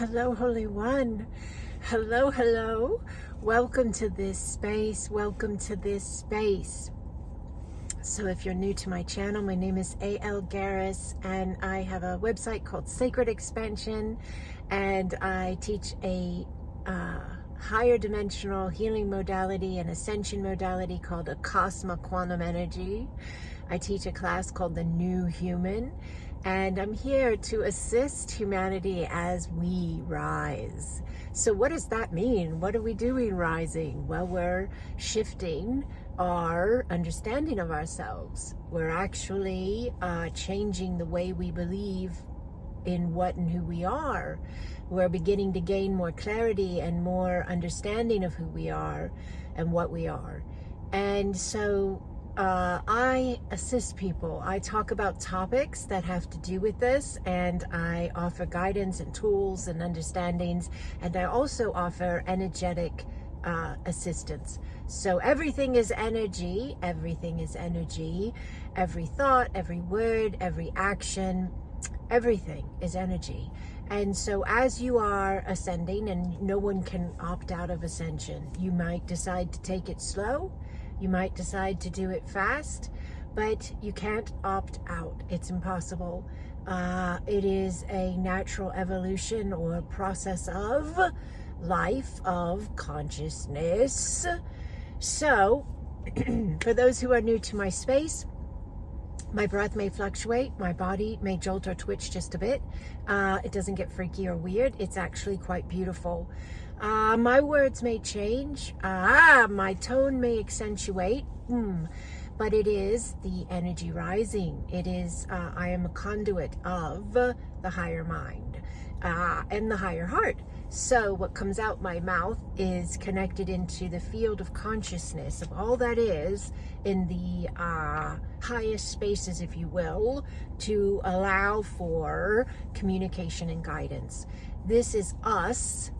Hello, Holy One. Hello, hello. Welcome to this space. Welcome to this space. So if you're new to my channel, my name is A.L. Garris, and I have a website called Sacred Expansion, and I teach a higher dimensional healing modality and ascension modality called Acasma quantum energy. I teach a class called The New Human, and I'm here to assist humanity as we rise. So what does that mean? What are we doing rising? Well, we're shifting our understanding of ourselves. We're actually changing the way we believe in what and who we are. We're beginning to gain more clarity and more understanding of who we are and what we are. And so I assist people. I talk about topics that have to do with this, and I offer guidance and tools and understandings, and I also offer energetic assistance. So everything is energy. Everything is energy. Every thought, every word, every action, everything is energy. And so as you are ascending, and no one can opt out of ascension, you might decide to take it slow. You might decide to do it fast, but you can't opt out. It's impossible. It is a natural evolution or process of life, of consciousness. So, for those who are new to my space, my breath may fluctuate, my body may jolt or twitch just a bit. It doesn't get freaky or weird. It's actually quite beautiful. My words may change. My tone may accentuate. But it is the energy rising. It is, I am a conduit of the higher mind and the higher heart. So what comes out my mouth is connected into the field of consciousness of all that is in the highest spaces, if you will, to allow for communication and guidance. This is us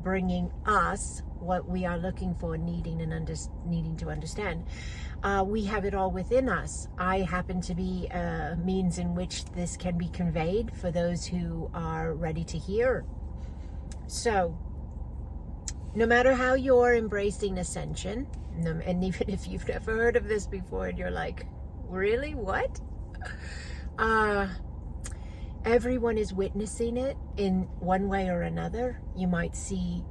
bringing us what we are looking for, needing to understand. We have it all within us. I happen to be a means in which this can be conveyed for those who are ready to hear. So, no matter how you're embracing ascension, and even if you've never heard of this before and you're like, really, what? Everyone is witnessing it in one way or another. You might see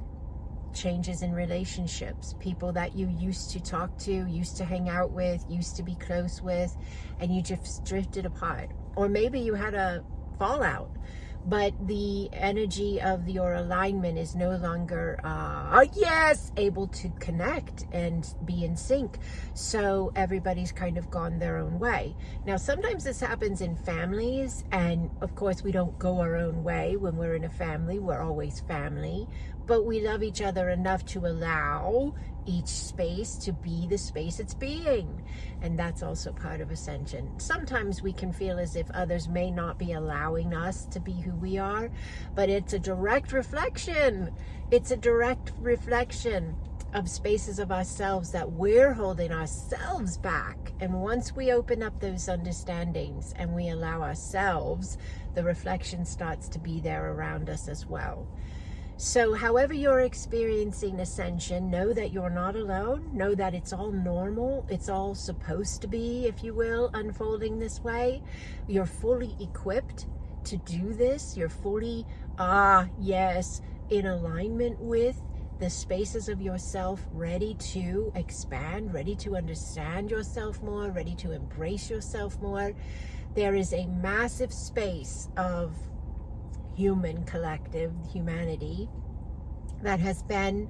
changes in relationships, people that you used to talk to, used to hang out with, used to be close with, and you just drifted apart. Or maybe you had a fallout, but the energy of your alignment is no longer, able to connect and be in sync. So everybody's kind of gone their own way. Now, sometimes this happens in families, and of course we don't go our own way when we're in a family. We're always family, but we love each other enough to allow each space to be the space it's being. And that's also part of ascension. Sometimes we can feel as if others may not be allowing us to be who we are, but it's a direct reflection. It's a direct reflection of spaces of ourselves that we're holding ourselves back. And once we open up those understandings and we allow ourselves, the reflection starts to be there around us as well. So however you're experiencing ascension, know that you're not alone. Know that it's all normal. It's all supposed to be, if you will, unfolding this way. You're fully equipped to do this. You're fully, in alignment with the spaces of yourself, ready to expand, ready to understand yourself more, ready to embrace yourself more. There is a massive space of human collective humanity that has been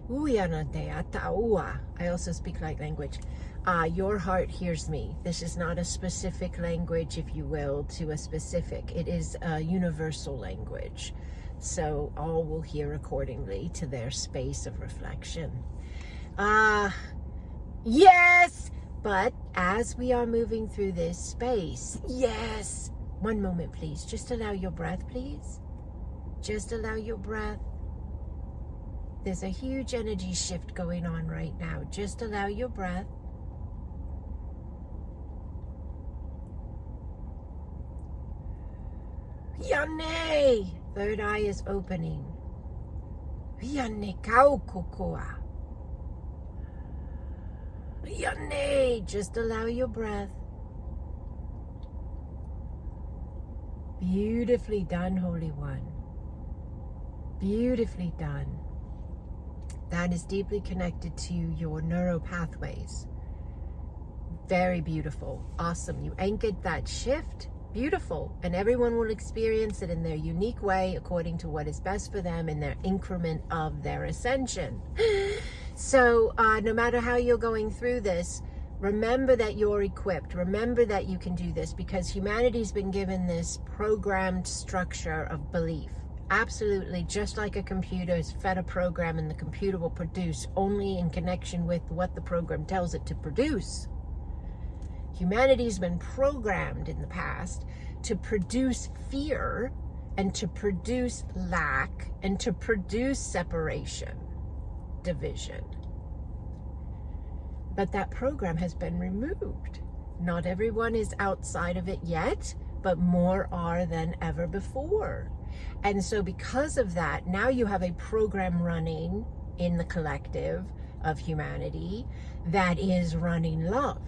I also speak light language. Your heart hears me. This is not a specific language, if you will, to a specific. It is a universal language. So all will hear accordingly to their space of reflection. Yes! But as we are moving through this space, yes! One moment, please. Just allow your breath, please. Just allow your breath. There's a huge energy shift going on right now. Just allow your breath. Yane! Third eye is opening. Yane kau kokoa. Yane. Just allow your breath. Beautifully done, Holy One. Beautifully done. That is deeply connected to your neural pathways. Very beautiful. Awesome. You anchored that shift. Beautiful. And everyone will experience it in their unique way according to what is best for them in their increment of their ascension. So no matter how you're going through this, remember that you're equipped. Remember that you can do this, because humanity's been given this programmed structure of belief. Absolutely, just like a computer is fed a program and the computer will produce only in connection with what the program tells it to produce. Humanity's been programmed in the past to produce fear and to produce lack and to produce separation, division. But that program has been removed. Not everyone is outside of it yet, but more are than ever before. And so because of that, now you have a program running in the collective of humanity that is running love,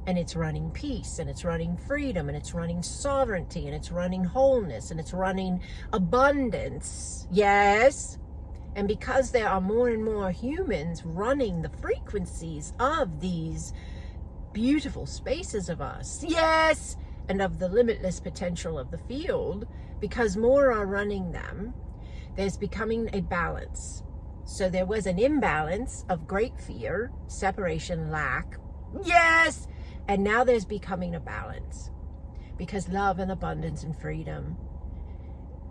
and it's running peace, and it's running freedom, and it's running sovereignty, and it's running wholeness, and it's running abundance. Yes. And because there are more and more humans running the frequencies of these beautiful spaces of us, yes, and of the limitless potential of the field, because more are running them, there's becoming a balance. So there was an imbalance of great fear, separation, lack, yes, and now there's becoming a balance, because love and abundance and freedom,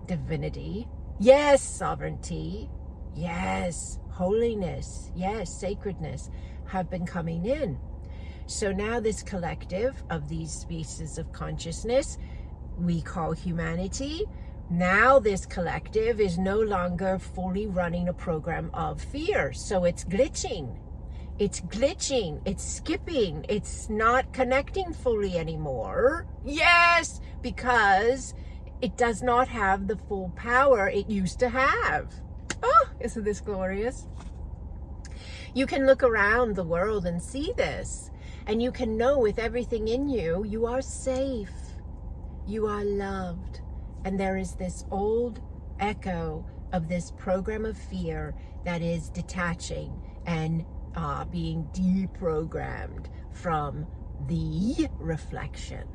divinity, yes, sovereignty, yes, holiness, yes, sacredness have been coming in. So now this collective of these species of consciousness we call humanity, now this collective is no longer fully running a program of fear. So it's glitching, it's skipping, it's not connecting fully anymore. Yes, because it does not have the full power it used to have. Oh, isn't this glorious? You can look around the world and see this, and you can know with everything in you, you are safe, you are loved. And there is this old echo of this program of fear that is detaching and being deprogrammed from the reflection.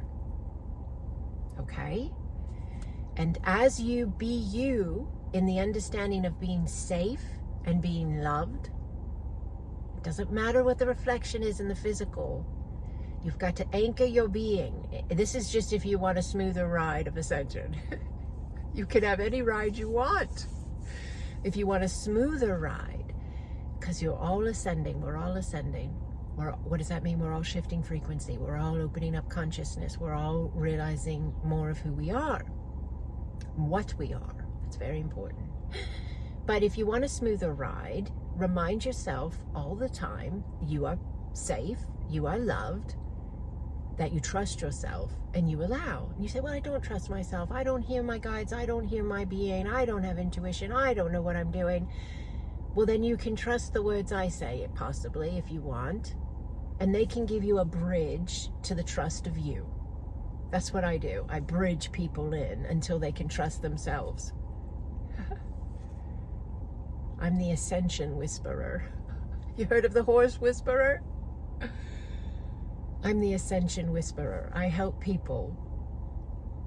Okay? And as you be you in the understanding of being safe and being loved, it doesn't matter what the reflection is in the physical. You've got to anchor your being. This is just if you want a smoother ride of ascension. You can have any ride you want. If you want a smoother ride, because you're all ascending, we're all ascending. What does that mean? We're all shifting frequency. We're all opening up consciousness. We're all realizing more of who we are, what we are. That's very important. But if you want a smoother ride, remind yourself all the time you are safe, you are loved, that you trust yourself, and you allow. And you say, well, I don't trust myself. I don't hear my guides. I don't hear my being. I don't have intuition. I don't know what I'm doing. Well, then you can trust the words I say, possibly, if you want. And they can give you a bridge to the trust of you. That's what I do. I bridge people in until they can trust themselves. I'm the Ascension Whisperer. You heard of the Horse Whisperer? I'm the Ascension Whisperer. I help people.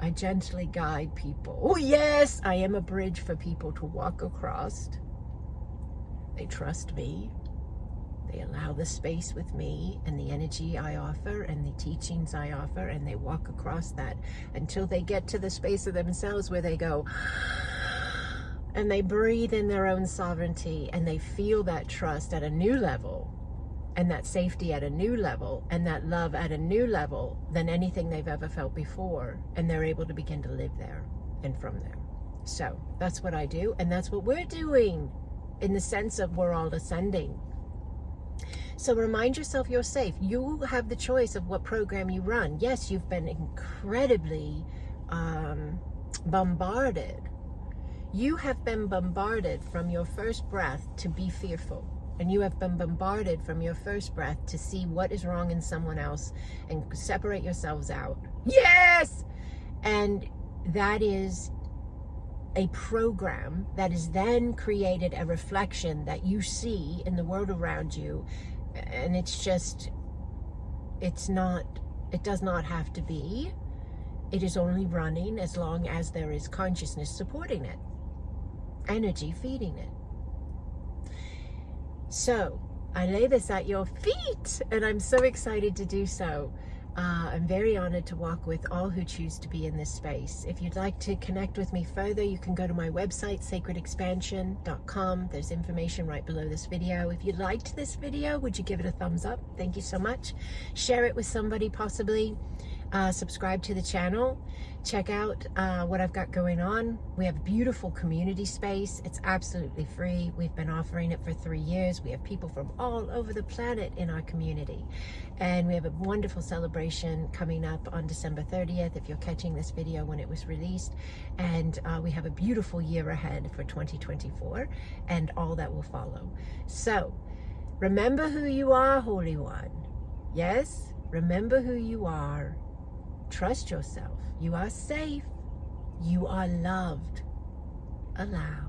I gently guide people. Oh yes, I am a bridge for people to walk across. They trust me. They allow the space with me and the energy I offer and the teachings I offer, and they walk across that until they get to the space of themselves where they go and they breathe in their own sovereignty, and they feel that trust at a new level, and that safety at a new level, and that love at a new level than anything they've ever felt before. And they're able to begin to live there and from there. So that's what I do, and that's what we're doing in the sense of we're all ascending. So remind yourself you're safe. You have the choice of what program you run. Yes, you've been incredibly bombarded. You have been bombarded from your first breath to be fearful. And you have been bombarded from your first breath to see what is wrong in someone else and separate yourselves out. Yes! And that is a program that is then created a reflection that you see in the world around you. And it does not have to be. It is only running as long as there is consciousness supporting it, energy feeding it. So I lay this at your feet, and I'm so excited to do so. I'm very honored to walk with all who choose to be in this space. If you'd like to connect with me further, you can go to my website, sacredexpansion.com. There's information right below this video. If you liked this video, would you give it a thumbs up? Thank you so much. Share it with somebody possibly. Subscribe to the channel. Check out what I've got going on. We have a beautiful community space. It's absolutely free. We've been offering it for 3 years. We have people from all over the planet in our community. And we have a wonderful celebration coming up on December 30th, if you're catching this video when it was released. And we have a beautiful year ahead for 2024 and all that will follow. So remember who you are, Holy One. Yes, remember who you are. Trust yourself. You are safe. You are loved. Allow.